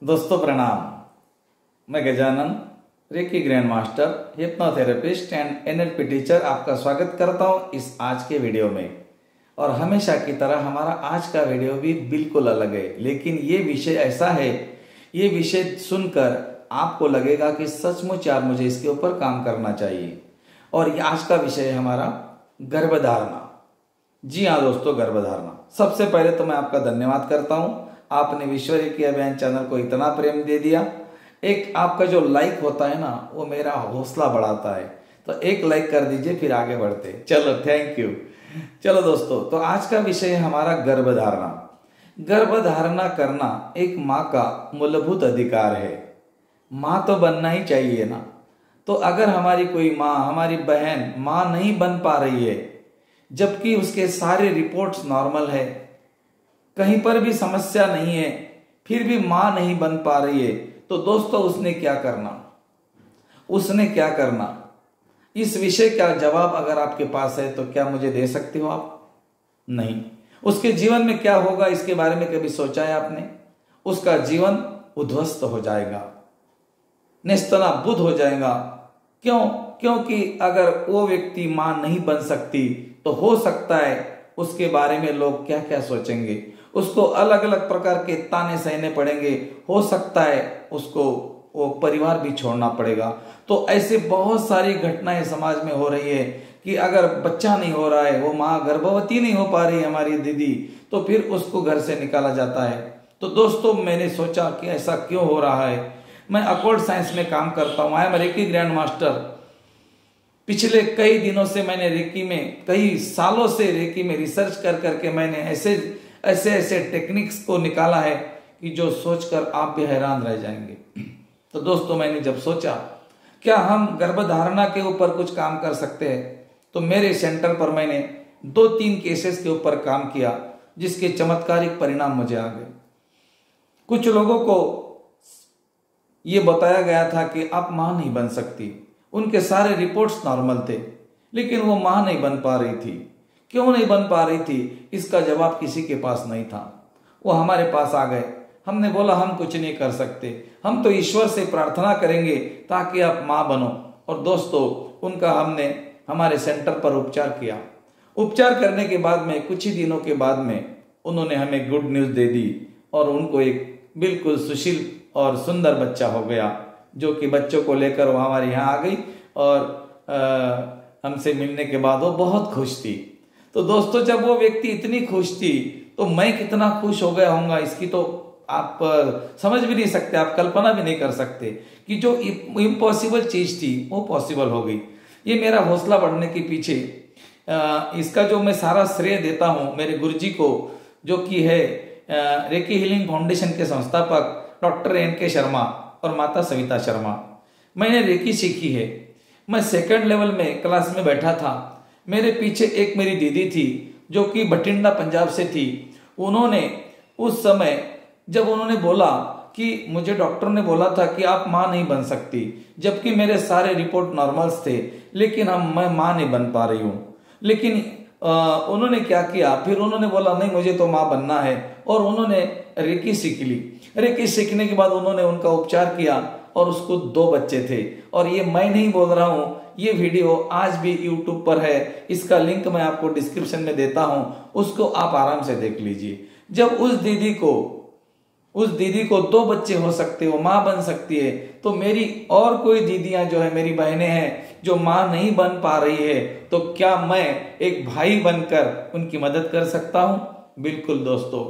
दोस्तों प्रणाम। मैं Gajanan, reiki grand master, hypnotherapist and NLP teacher आपका स्वागत करता हूं इस आज के वीडियो में। और हमेशा की तरह हमारा आज का वीडियो भी बिल्कुल अलग है, लेकिन ये विषय ऐसा है, ये विषय सुनकर आपको लगेगा कि सचमुच यार मुझे इसके ऊपर काम करना चाहिए। और ये आज का विषय है हमारा गर्भधारणा। जी हाँ दोस्तों, गर्भधारणा। सबसे पहले तो मैं आपका धन्यवाद करता हूँ, आपने विश्व रेकी अभियान चैनल को इतना प्रेम दे दिया। एक आपका जो लाइक होता है ना, वो मेरा हौसला बढ़ाता है, तो एक लाइक कर दीजिए, फिर आगे बढ़ते। चलो, थैंक यू। चलो दोस्तों, तो आज का विषय है हमारा गर्भधारणा। गर्भधारणा करना एक माँ का मूलभूत अधिकार है। माँ तो बनना ही चाहिए ना। तो अगर हमारी कोई माँ, हमारी बहन माँ नहीं बन पा रही है, जबकि उसके सारे रिपोर्ट्स नॉर्मल है, कहीं पर भी समस्या नहीं है, फिर भी माँ नहीं बन पा रही है, तो दोस्तों उसने क्या करना? उसने क्या करना? इस विषय का जवाब अगर आपके पास है तो क्या मुझे दे सकते हो आप? नहीं। उसके जीवन में क्या होगा इसके बारे में कभी सोचा है आपने? उसका जीवन उद्ध्वस्त हो जाएगा, नेस्तनाबूद हो जाएगा। क्यों? क्योंकि अगर वो व्यक्ति मां नहीं बन सकती तो हो सकता है उसके बारे में लोग क्या क्या सोचेंगे, उसको अलग अलग प्रकार के ताने सहने पड़ेंगे, हो सकता है उसको वो परिवार भी छोड़ना पड़ेगा। तो ऐसे बहुत सारी घटनाएं समाज में हो रही है कि अगर बच्चा नहीं हो रहा है, वो माँ गर्भवती नहीं हो पा रही है हमारी दीदी, तो फिर उसको घर से निकाला जाता है। तो दोस्तों मैंने सोचा कि ऐसा क्यों हो रहा है। मैं अकॉर्ड साइंस में काम करता हूँ, I am reiki grand master. पिछले कई दिनों से मैंने रेकी में, कई सालों से रेकी में रिसर्च कर करके मैंने ऐसे टेक्निक्स को निकाला है कि जो सोचकर आप भी हैरान रह जाएंगे। तो दोस्तों मैंने जब सोचा क्या हम गर्भधारणा के ऊपर कुछ काम कर सकते हैं, तो मेरे सेंटर पर मैंने 2-3 केसेस के ऊपर काम किया, जिसके चमत्कारिक परिणाम मुझे आ गए। कुछ लोगों को ये बताया गया था कि आप मां नहीं बन सकती, उनके सारे रिपोर्ट्स नॉर्मल थे, लेकिन वो मां नहीं बन पा रही थी। क्यों नहीं बन पा रही थी, इसका जवाब किसी के पास नहीं था। वो हमारे पास आ गए, हमने बोला हम कुछ नहीं कर सकते, हम तो ईश्वर से प्रार्थना करेंगे ताकि आप मां बनो। और दोस्तों उनका हमने हमारे सेंटर पर उपचार किया। उपचार करने के बाद में कुछ ही दिनों के बाद में उन्होंने हमें गुड न्यूज दे दी, और उनको एक बिल्कुल सुशील और सुंदर बच्चा हो गया, जो कि बच्चों को लेकर वो हमारे यहाँ आ गई। और हमसे मिलने के बाद वो बहुत खुश थी। तो दोस्तों जब वो व्यक्ति इतनी खुश थी तो मैं कितना खुश हो गया होऊंगा, इसकी तो आप समझ भी नहीं सकते, आप कल्पना भी नहीं कर सकते कि जो इम्पॉसिबल चीज थी वो पॉसिबल हो गई। ये मेरा हौसला बढ़ने के पीछे इसका जो मैं सारा श्रेय देता हूँ मेरे गुरुजी को, जो कि है रेकी हीलिंग फाउंडेशन के संस्थापक डॉक्टर NK शर्मा और माता सविता शर्मा। मैंने रेकी सीखी है। मैं 2nd लेवल में क्लास में बैठा था, मेरे पीछे एक मेरी दीदी थी जो कि बठिंडा पंजाब से थी। उन्होंने उस समय जब उन्होंने बोला कि मुझे डॉक्टर ने बोला था कि आप मां नहीं बन सकती, जबकि मेरे सारे रिपोर्ट नॉर्मल्स थे, लेकिन मैं मां नहीं बन पा रही हूँ। लेकिन उन्होंने क्या किया, फिर उन्होंने बोला नहीं मुझे तो मां बनना है, और उन्होंने रेकी सीख ली। रेकी सीखने के बाद उन्होंने उनका उपचार किया और उसको 2 बच्चे थे। और ये मैं नहीं बोल रहा हूँ, ये वीडियो आज भी YouTube पर है, इसका लिंक मैं आपको डिस्क्रिप्शन में देता हूँ, उसको आप आराम से देख लीजिए। जब उस दीदी को 2 बच्चे हो सकते, वो माँ बन सकती है, तो मेरी और कोई दीदियां जो है, मेरी बहनें हैं जो माँ नहीं बन पा रही है, तो क्या मैं एक भाई बनकर उनकी मदद कर सकता हूँ? बिल्कुल दोस्तों,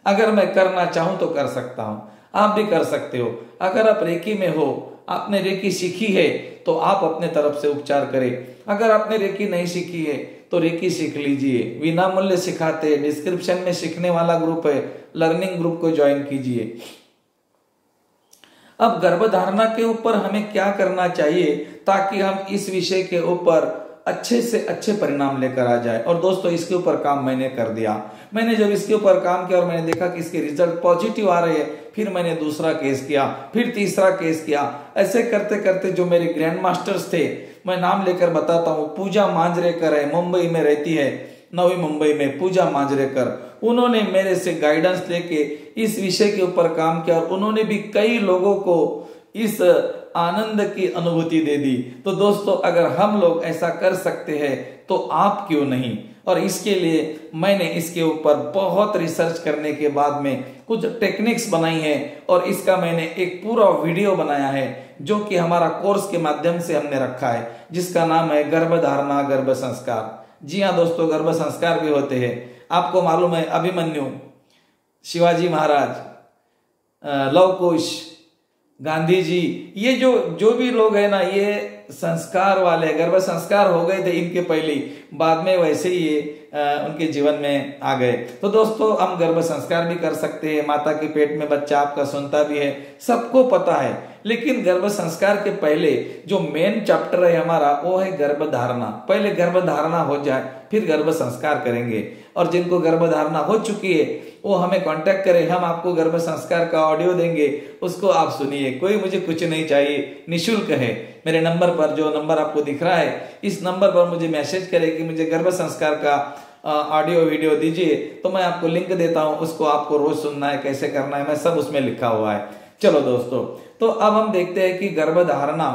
अगर मैं करना चाहूं तो कर सकता हूं, आप भी कर सकते हो। अगर आप रेकी में हो, आपने रेकी सीखी है, तो आप अपने तरफ से उपचार करें। अगर आपने रेकी नहीं सीखी है तो रेकी सीख लीजिए, विना मूल्य सिखाते हैं। डिस्क्रिप्शन में सीखने वाला ग्रुप है, लर्निंग ग्रुप को ज्वाइन कीजिए। अब गर्भधारणा के ऊपर हमें क्या करना चाहिए ताकि हम इस विषय के ऊपर अच्छे से अच्छे परिणाम लेकर आ जाए। और दोस्तों इसके ऊपर काम मैंने कर दिया। मैंने जब इसके ऊपर काम किया और मैंने देखा कि इसके रिजल्ट पॉजिटिव आ रहे हैं, फिर मैंने दूसरा केस किया, फिर तीसरा केस किया। ऐसे करते करते जो मेरे ग्रैंड मास्टर्स थे, मैं नाम लेकर बताता हूँ, पूजा मांजरेकर है, मुंबई में रहती है, नवी मुंबई में पूजा मांजरेकर। उन्होंने मेरे से गाइडेंस लेके इस विषय के ऊपर काम किया और उन्होंने भी कई लोगों को इस आनंद की अनुभूति दे दी। तो दोस्तों, अगर हम लोग ऐसा कर सकते हैं तो आप क्यों नहीं। और इसके लिए मैंने इसके ऊपर बहुत रिसर्च करने के बाद में कुछ टेक्निक्स बनाई है और इसका मैंने एक पूरा वीडियो बनाया है जो कि हमारा कोर्स के माध्यम से हमने रखा है, जिसका नाम है गर्भधारणा गर्भ संस्कार। जी हाँ दोस्तों, गर्भ संस्कार भी होते हैं। आपको मालूम है अभिमन्यु, शिवाजी महाराज, लव कुश, गांधी जी, ये जो भी लोग है ना, ये संस्कार वाले, गर्भ संस्कार हो गए थे इनके पहले, बाद में वैसे ही ये उनके जीवन में आ गए। तो दोस्तों, हम गर्भ संस्कार भी कर सकते हैं। माता के पेट में बच्चा आपका सुनता भी है, सबको पता है। लेकिन गर्भ संस्कार के पहले जो मेन चैप्टर है हमारा, वो है गर्भधारणा। पहले गर्भधारणा हो जाए, फिर गर्भ संस्कार करेंगे। और जिनको गर्भधारणा हो चुकी है वो हमें कांटेक्ट करें, हम आपको गर्भ संस्कार का ऑडियो देंगे, उसको आप सुनिए। कोई मुझे कुछ नहीं चाहिए, निःशुल्क है। मेरे नंबर पर, जो नंबर आपको दिख रहा है, इस नंबर पर मुझे मैसेज करें कि मुझे गर्भ संस्कार का ऑडियो वीडियो दीजिए, तो मैं आपको लिंक देता हूं, उसको आपको रोज सुनना है, कैसे करना है, मैं सब उसमें लिखा हुआ है। चलो दोस्तों, तो अब हम देखते हैं कि गर्भधारणा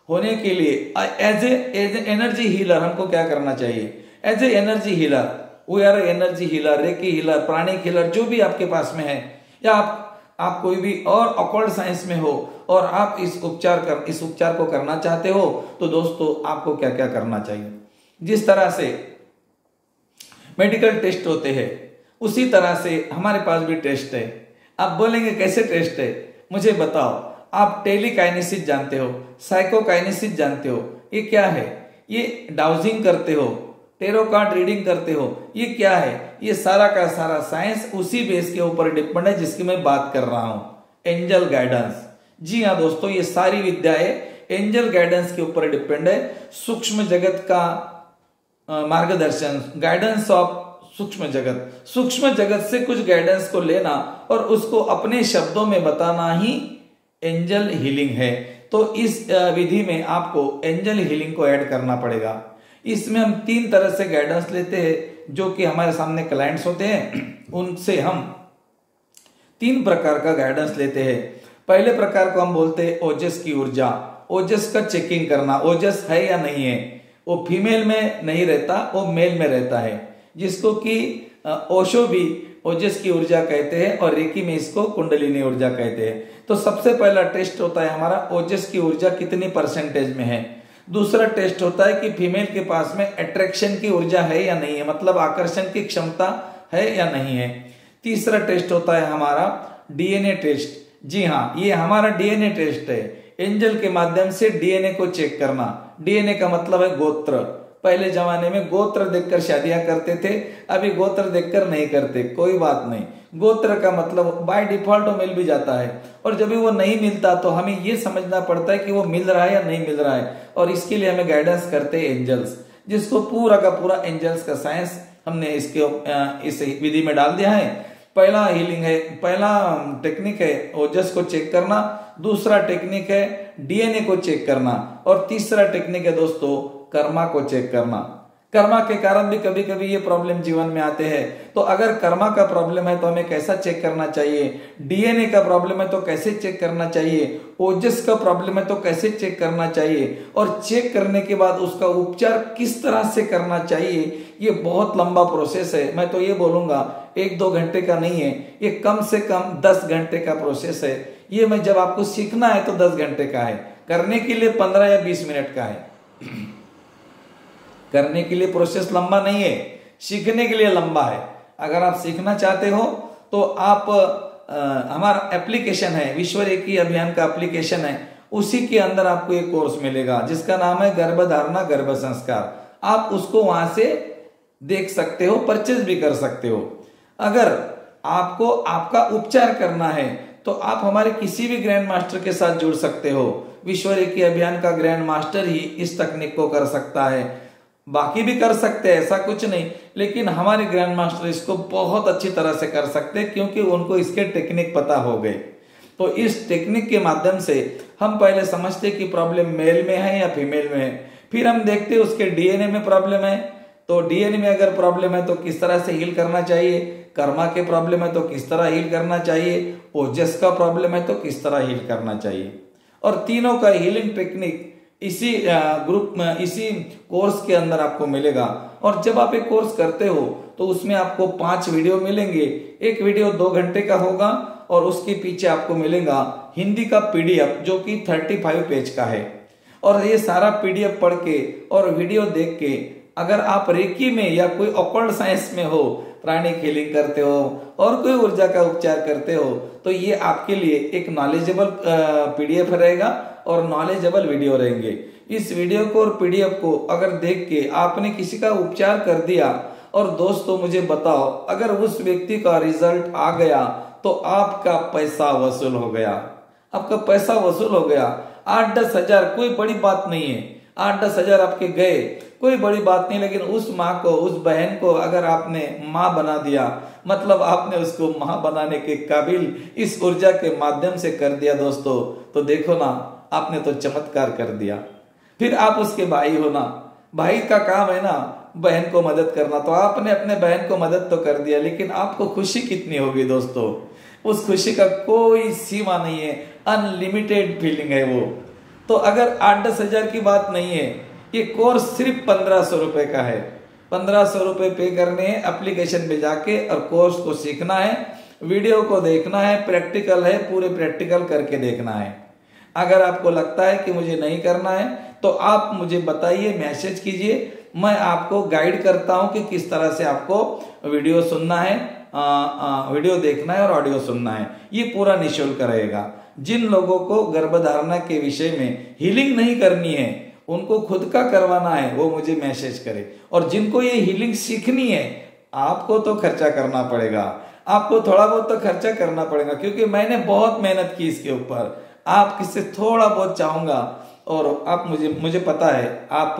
होने के लिए एज ए एनर्जी हीलर हमको क्या करना चाहिए। As a energy healer, we are energy healer, reiki healer, pranic healer, जो भी आपके पास में है, या आप कोई भी और ऑकल्ट साइंस में हो और आप इस उपचार को करना चाहते हो, तो दोस्तों आपको क्या क्या करना चाहिए। जिस तरह से मेडिकल टेस्ट होते हैं, उसी तरह से हमारे पास भी टेस्ट है। आप बोलेंगे कैसे टेस्ट है, मुझे बताओ। आप टेलीकाइनेसिस जानते हो, साइकोकाइनेसिस जानते हो, ये क्या है? ये डाउजिंग करते हो, टेरो कार्ड रीडिंग करते हो, ये क्या है? ये सारा का सारा साइंस उसी बेस के ऊपर डिपेंड है जिसकी मैं बात कर रहा हूं, एंजल गाइडेंस। जी हाँ दोस्तों, ये सारी विद्याएं एंजल गाइडेंस के ऊपर डिपेंड है। सूक्ष्म जगत का मार्गदर्शन, गाइडेंस ऑफ सूक्ष्म जगत से कुछ गाइडेंस को लेना और उसको अपने शब्दों में बताना ही एंजल हीलिंग है। तो इस विधि में आपको एंजल हीलिंग को ऐड करना पड़ेगा। इसमें हम 3 तरह से गाइडेंस लेते हैं, जो कि हमारे सामने क्लाइंट्स होते हैं, उनसे हम 3 प्रकार का गाइडेंस लेते हैं। पहले प्रकार को हम बोलते हैं ओजस की ऊर्जा। ओजस का चेकिंग करना, ओजस है या नहीं है। वो फीमेल में नहीं रहता, वो मेल में रहता है, जिसको कि ओशो भी ओजस की ऊर्जा कहते हैं और रेकी में इसको कुंडलिनी ऊर्जा कहते हैं। तो सबसे पहला टेस्ट होता है हमारा ओजस की ऊर्जा कितनी परसेंटेज में है। दूसरा टेस्ट होता है कि फीमेल के पास में अट्रैक्शन की ऊर्जा है या नहीं है, मतलब आकर्षण की क्षमता है या नहीं है। तीसरा टेस्ट होता है हमारा डीएनए टेस्ट। जी हाँ, ये हमारा डीएनए टेस्ट है। एंजल के माध्यम से डीएनए को चेक करना। डीएनए का मतलब है गोत्र। पहले जमाने में गोत्र देखकर शादियां करते थे, अभी गोत्र देखकर नहीं करते, कोई बात नहीं। गोत्र का मतलब बाय डिफॉल्ट मिल भी जाता है, और जब भी वो नहीं मिलता तो हमें ये समझना पड़ता है कि वो मिल रहा है या नहीं मिल रहा है, और इसके लिए हमें गाइडेंस करते हैं एंजल्स, जिसको पूरा का पूरा एंजल्स का साइंस हमने इस विधि में डाल दिया है। पहला हीलिंग है, पहला टेक्निक है ओजस को चेक करना, दूसरा टेक्निक है डीएनए को चेक करना, और तीसरा टेक्निक है दोस्तों कर्मा को चेक करना। कर्मा के कारण भी कभी कभी ये प्रॉब्लम जीवन में आते हैं। तो अगर कर्मा का प्रॉब्लम है तो हमें कैसा चेक करना चाहिए, डीएनए का प्रॉब्लम है तो कैसे चेक करना चाहिए, ओजस का प्रॉब्लम है तो कैसे चेक करना चाहिए, और चेक करने के बाद उसका उपचार किस तरह से करना चाहिए, ये बहुत लंबा प्रोसेस है। मैं तो ये बोलूंगा 1-2 घंटे का नहीं है, ये कम से कम 10 घंटे का प्रोसेस है। ये मैं जब आपको सीखना है तो 10 घंटे का है, करने के लिए 15 या 20 मिनट का है। करने के लिए प्रोसेस लंबा नहीं है, सीखने के लिए लंबा है। अगर आप सीखना चाहते हो तो आप हमारा एप्लीकेशन है, विश्व रेकी अभियान का एप्लीकेशन है, उसी के अंदर आपको एक कोर्स मिलेगा जिसका नाम है गर्भधारणा गर्भ संस्कार। आप उसको वहां से देख सकते हो, परचेज भी कर सकते हो। अगर आपको आपका उपचार करना है तो आप हमारे किसी भी ग्रैंड मास्टर के साथ जुड़ सकते हो। विश्व रेकी अभियान का ग्रैंड मास्टर ही इस तकनीक को कर सकता है, बाकी भी कर सकते हैं, ऐसा कुछ नहीं, लेकिन हमारे ग्रैंड मास्टर इसको बहुत अच्छी तरह से कर सकते हैं क्योंकि उनको इसके टेक्निक पता हो गए। तो इस टेक्निक के माध्यम से हम पहले समझते कि प्रॉब्लम मेल में है या फीमेल में है, फिर हम देखते उसके डीएनए में प्रॉब्लम है तो डीएनए में अगर प्रॉब्लम है तो किस तरह से हील करना चाहिए, कर्मा के प्रॉब्लम है तो किस तरह हील करना चाहिए, ओजस का प्रॉब्लम है तो किस तरह हील करना चाहिए। और तीनों का हीलिंग टेक्निक इसी ग्रुप में, इसी कोर्स के अंदर आपको मिलेगा। और जब आप एक कोर्स करते हो तो उसमें आपको 5 वीडियो मिलेंगे। एक वीडियो 2 घंटे का होगा और उसके पीछे आपको मिलेगा हिंदी का पीडीएफ जो कि 35 पेज का है। और ये सारा पीडीएफ पढ़ के और वीडियो देख के अगर आप रेकी में या कोई ऑकल्ट साइंस में हो, प्राणिक हीलिंग करते हो और कोई ऊर्जा का उपचार करते हो, तो ये आपके लिए एक नॉलेजेबल पीडीएफ रहेगा और नॉलेजेबल वीडियो रहेंगे। इस वीडियो को और पीडीएफ को अगर देख के आपने किसी का उपचार कर दिया और दोस्तों मुझे बताओ, अगर उस व्यक्ति का रिजल्ट आ गया तो आपका पैसा वसूल हो गया, आपका पैसा वसूल हो गया। 8-10 हजार कोई बड़ी बात नहीं है, 8-10 हजार आपके गए कोई बड़ी बात नहीं, लेकिन उस माँ को, उस बहन को अगर आपने माँ बना दिया, मतलब आपने उसको माँ बनाने के काबिल इस ऊर्जा के माध्यम से कर दिया दोस्तों, तो देखो ना, आपने तो चमत्कार कर दिया। फिर आप उसके भाई हो ना, भाई का काम है ना बहन को मदद करना, तो आपने अपने बहन को मदद तो कर दिया, लेकिन आपको खुशी कितनी होगी दोस्तों, उस खुशी का कोई सीमा नहीं है, अनलिमिटेड फीलिंग है वो। तो अगर 8-10 हजार की बात नहीं है, ये कोर्स सिर्फ 1500 रुपए का है। 1500 रुपए पे करने हैं एप्लीकेशन में जाके और कोर्स को सीखना है, वीडियो को देखना है, प्रैक्टिकल है, पूरे प्रैक्टिकल करके देखना है। अगर आपको लगता है कि मुझे नहीं करना है तो आप मुझे बताइए, मैसेज कीजिए, मैं आपको गाइड करता हूं कि किस तरह से आपको वीडियो सुनना है, वीडियो देखना है और ऑडियो सुनना है। ये पूरा निःशुल्क रहेगा। जिन लोगों को गर्भधारणा के विषय में हीलिंग नहीं करनी है, उनको खुद का करवाना है, वो मुझे मैसेज करे। और जिनको ये हीलिंग सीखनी है, आपको तो खर्चा करना पड़ेगा, आपको थोड़ा बहुत तो खर्चा करना पड़ेगा, क्योंकि मैंने बहुत मेहनत की इसके ऊपर। आप किससे थोड़ा बहुत चाहूंगा और आप मुझे पता है आप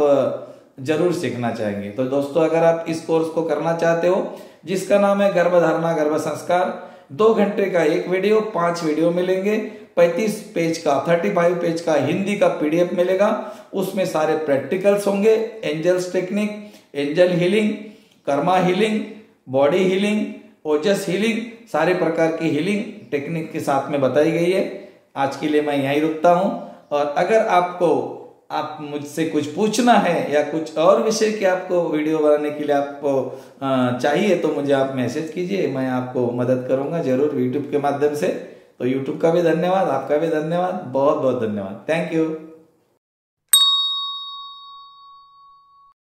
जरूर सीखना चाहेंगे। तो दोस्तों, अगर आप इस कोर्स को करना चाहते हो जिसका नाम है गर्भधारणा गर्भ संस्कार, 2 घंटे का एक वीडियो, 5 वीडियो मिलेंगे, 35 पेज का, 35 पेज का हिंदी का पीडीएफ मिलेगा। उसमें सारे प्रैक्टिकल्स होंगे, angels technique, angel healing, karma healing, body healing, ojas healing, सारे प्रकार की हीलिंग टेक्निक के साथ में बताई गई है। आज के लिए मैं यहीं रुकता हूं। और अगर आप मुझसे कुछ पूछना है या कुछ और विषय की आपको वीडियो बनाने के लिए आपको चाहिए, तो मुझे आप मैसेज कीजिए, मैं आपको मदद करूंगा जरूर यूट्यूब के माध्यम से। तो यूट्यूब का भी धन्यवाद, आपका भी धन्यवाद, बहुत बहुत धन्यवाद, थैंक यू।